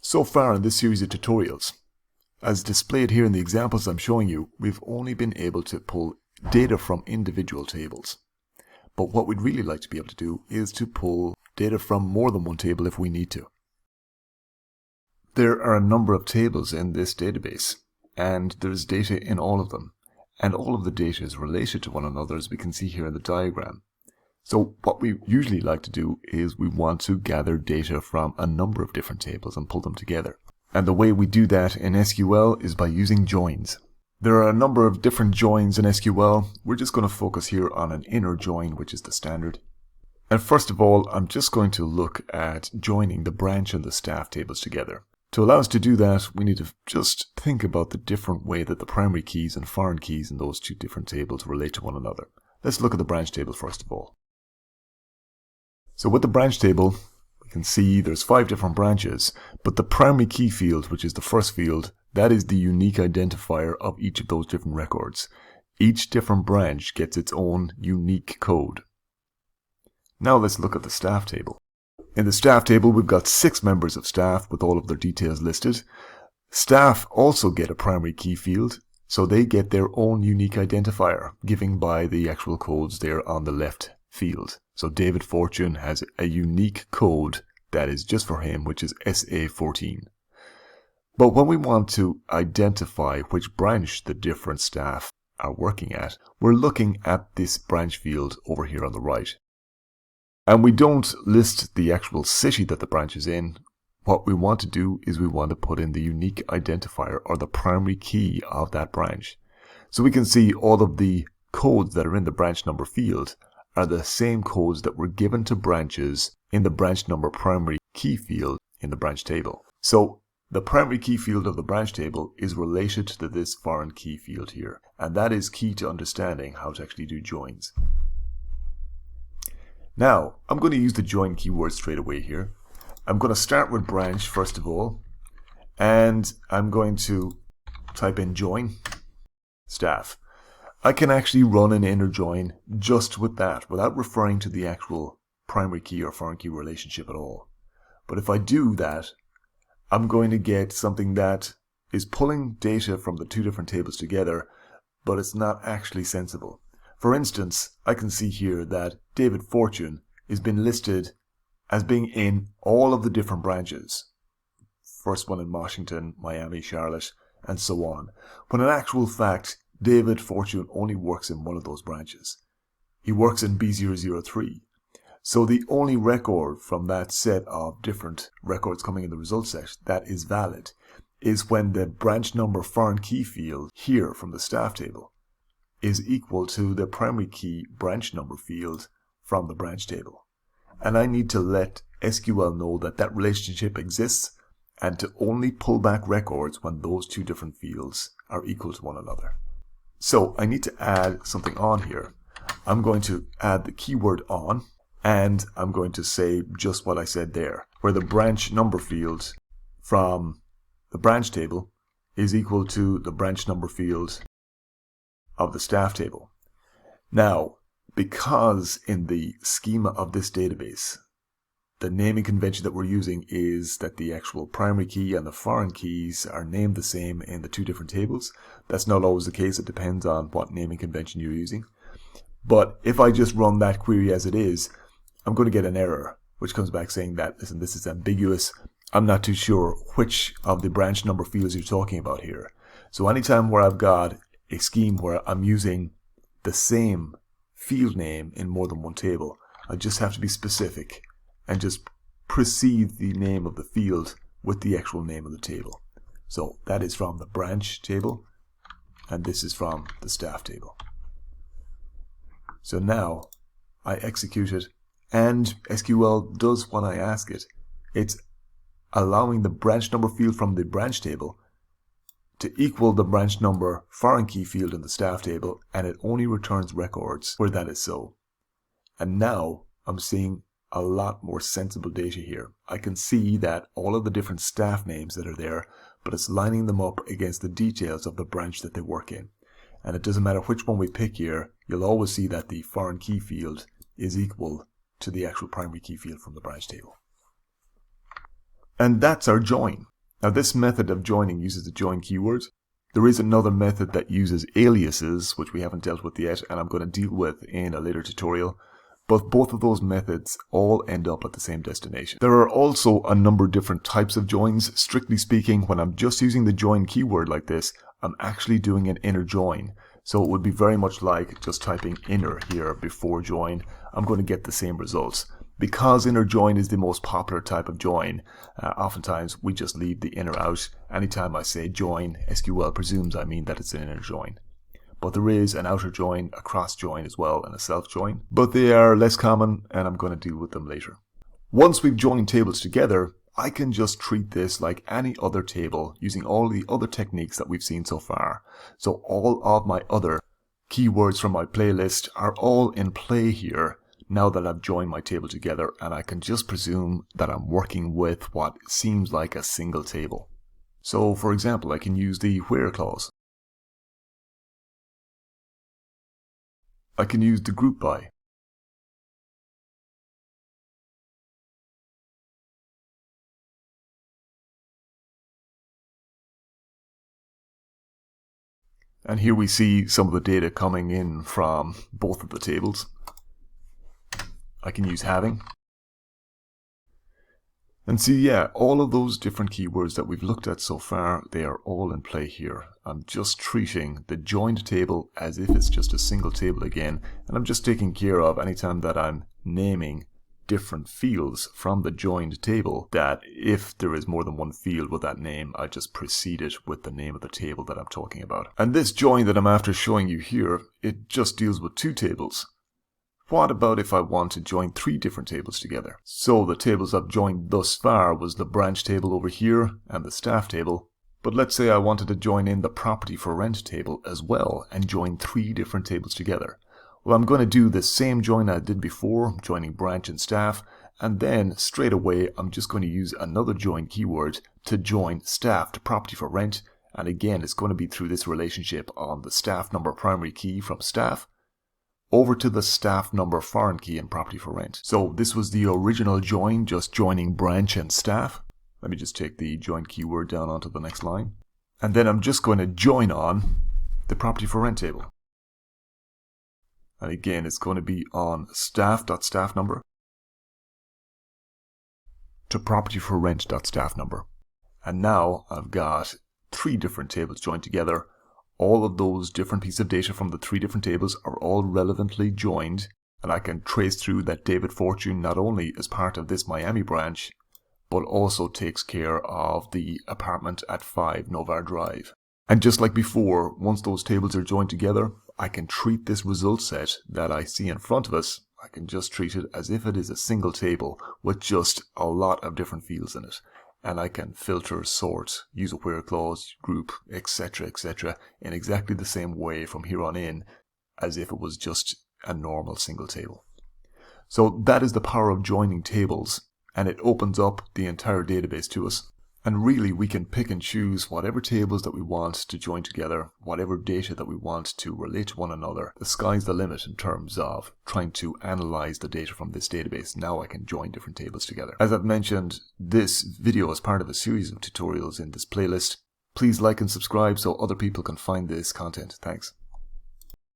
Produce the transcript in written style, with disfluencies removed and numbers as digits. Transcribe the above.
So far in this series of tutorials, as displayed here in the examples I'm showing you, we've only been able to pull data from individual tables. But what we'd really like to be able to do is to pull data from more than one table if we need to. There are a number of tables in this database, and there's data in all of them. And all of the data is related to one another, as we can see here in the diagram. So what we usually like to do is we want to gather data from a number of different tables and pull them together. And the way we do that in SQL is by using joins. There are a number of different joins in SQL. We're just going to focus here on an inner join, which is the standard. And first of all, I'm just going to look at joining the branch and the staff tables together. To allow us to do that, we need to just think about the different way that the primary keys and foreign keys in those two different tables relate to one another. Let's look at the branch table first of all. So with the branch table, we can see there's 5 different branches, but the primary key field, which is the first field, that is the unique identifier of each of those different records. Each different branch gets its own unique code. Now let's look at the staff table. In the staff table, we've got 6 members of staff with all of their details listed. Staff also get a primary key field, so they get their own unique identifier, given by the actual codes there on the left field. So David Fortune has a unique code that is just for him, which is SA14. But when we want to identify which branch the different staff are working at, we're looking at this branch field over here on the right. And we don't list the actual city that the branch is in. What we want to do is we want to put in the unique identifier or the primary key of that branch. So we can see all of the codes that are in the branch number field are the same codes that were given to branches in the branch number primary key field in the branch table. So the primary key field of the branch table is related to this foreign key field here, and that is key to understanding how to actually do joins. Now, I'm going to use the join keyword straight away here. I'm going to start with branch first of all, and I'm going to type in join staff. I can actually run an inner join just with that, without referring to the actual primary key or foreign key relationship at all. But if I do that, I'm going to get something that is pulling data from the 2 different tables together, but it's not actually sensible. For instance, I can see here that David Fortune has been listed as being in all of the different branches. First one in Washington, Miami, Charlotte, and so on. When in actual fact, David Fortune only works in one of those branches. He works in B003. So the only record from that set of different records coming in the result set that is valid is when the branch number foreign key field here from the staff table is equal to the primary key branch number field from the branch table. And I need to let SQL know that that relationship exists and to only pull back records when those 2 different fields are equal to one another. So I need to add something on here. I'm going to add the keyword on, and I'm going to say just what I said there, where the branch number field from the branch table is equal to the branch number field of the staff table. Now, because in the schema of this database, the naming convention that we're using is that the actual primary key and the foreign keys are named the same in the 2 different tables. That's not always the case. It depends on what naming convention you're using. But if I just run that query as it is, I'm going to get an error, which comes back saying that, listen, this is ambiguous. I'm not too sure which of the branch number fields you're talking about here. So anytime where I've got a scheme where I'm using the same field name in more than one table, I just have to be specific and just precede the name of the field with the actual name of the table. So that is from the branch table, and this is from the staff table. So now I execute it, and SQL does what I ask it. It's allowing the branch number field from the branch table to equal the branch number foreign key field in the staff table, and it only returns records where that is so. And now I'm seeing a lot more sensible data here. I can see that all of the different staff names that are there, but it's lining them up against the details of the branch that they work in. And it doesn't matter which one we pick here, you'll always see that the foreign key field is equal to the actual primary key field from the branch table. And that's our join. Now this method of joining uses the join keyword. There is another method that uses aliases, which we haven't dealt with yet, and I'm going to deal with in a later tutorial. But both of those methods all end up at the same destination. There are also a number of different types of joins. Strictly speaking, when I'm just using the join keyword like this, I'm actually doing an inner join. So it would be very much like just typing inner here before join. I'm going to get the same results. Because inner join is the most popular type of join, oftentimes we just leave the inner out. Anytime I say join, SQL presumes I mean that it's an inner join. But there is an outer join, a cross join as well, and a self join. But they are less common, and I'm going to deal with them later. Once we've joined tables together, I can just treat this like any other table using all the other techniques that we've seen so far. So all of my other keywords from my playlist are all in play here now that I've joined my table together, and I can just presume that I'm working with what seems like a single table. So for example, I can use the where clause. I can use the group by. And here we see some of the data coming in from both of the tables. I can use having. And see, yeah, all of those different keywords that we've looked at so far, they are all in play here. I'm just treating the joined table as if it's just a single table again, and I'm just taking care of anytime that I'm naming different fields from the joined table, that if there is more than one field with that name, I just precede it with the name of the table that I'm talking about. And this join that I'm after showing you here, it just deals with two tables. What about if I want to join three different tables together? So the tables I've joined thus far was the branch table over here and the staff table. But let's say I wanted to join in the property for rent table as well and join three different tables together. Well, I'm going to do the same join I did before, joining branch and staff, and then straight away I'm just going to use another join keyword to join staff to property for rent. And again, it's going to be through this relationship on the staff number primary key from staff over to the staff number foreign key in property for rent. So this was the original join, just joining branch and staff. Let me just take the join keyword down onto the next line. And then I'm just going to join on the property for rent table. And again, it's going to be on staff.staff number to property for rent.staff number. And now I've got three different tables joined together. All of those different pieces of data from the three different tables are all relevantly joined, and I can trace through that David Fortune not only as part of this Miami branch, but also takes care of the apartment at 5 Novar Drive. And just like before, once those tables are joined together, I can treat this result set that I see in front of us, I can just treat it as if it is a single table with just a lot of different fields in it. And I can filter, sort, use a where clause, group, etc., etc. in exactly the same way from here on in as if it was just a normal single table. So that is the power of joining tables, and it opens up the entire database to us. And really we can pick and choose whatever tables that we want to join together, whatever data that we want to relate to one another. The sky's the limit in terms of trying to analyze the data from this database. Now I can join different tables together. As I've mentioned, this video is part of a series of tutorials in this playlist. Please like and subscribe so other people can find this content. Thanks.